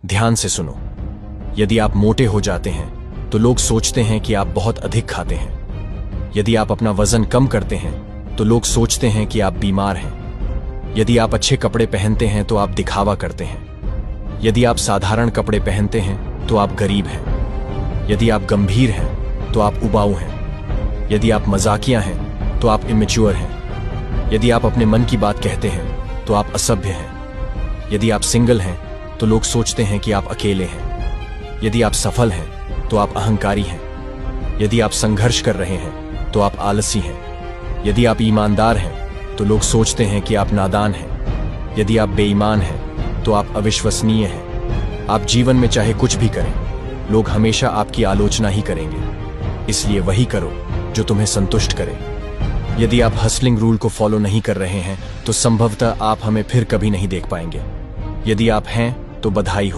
ध्यान से सुनो। यदि आप मोटे हो जाते हैं तो लोग सोचते हैं कि आप बहुत अधिक खाते हैं। यदि आप अपना वजन कम करते हैं तो लोग सोचते हैं कि आप बीमार हैं। यदि आप अच्छे कपड़े पहनते हैं तो आप दिखावा करते हैं। यदि आप साधारण कपड़े पहनते हैं तो आप गरीब हैं। यदि आप गंभीर हैं तो आप उबाऊ हैं। यदि आप मजाकिया हैं तो आप इमेच्योर हैं। यदि आप अपने मन की बात कहते हैं तो आप असभ्य हैं। यदि आप सिंगल हैं तो लोग सोचते हैं कि आप अकेले हैं। यदि आप सफल हैं तो आप अहंकारी हैं। यदि आप संघर्ष कर रहे हैं तो आप आलसी हैं। यदि आप ईमानदार हैं तो लोग सोचते हैं कि आप नादान हैं। यदि आप बेईमान हैं तो आप अविश्वसनीय हैं। आप जीवन में चाहे कुछ भी करें, लोग हमेशा आपकी आलोचना ही करेंगे। इसलिए वही करो जो तुम्हें संतुष्ट करे। यदि आप हसलिंग रूल को फॉलो नहीं कर रहे हैं तो संभवतः आप हमें फिर कभी नहीं देख पाएंगे। यदि आप हैं तो बधाई हो।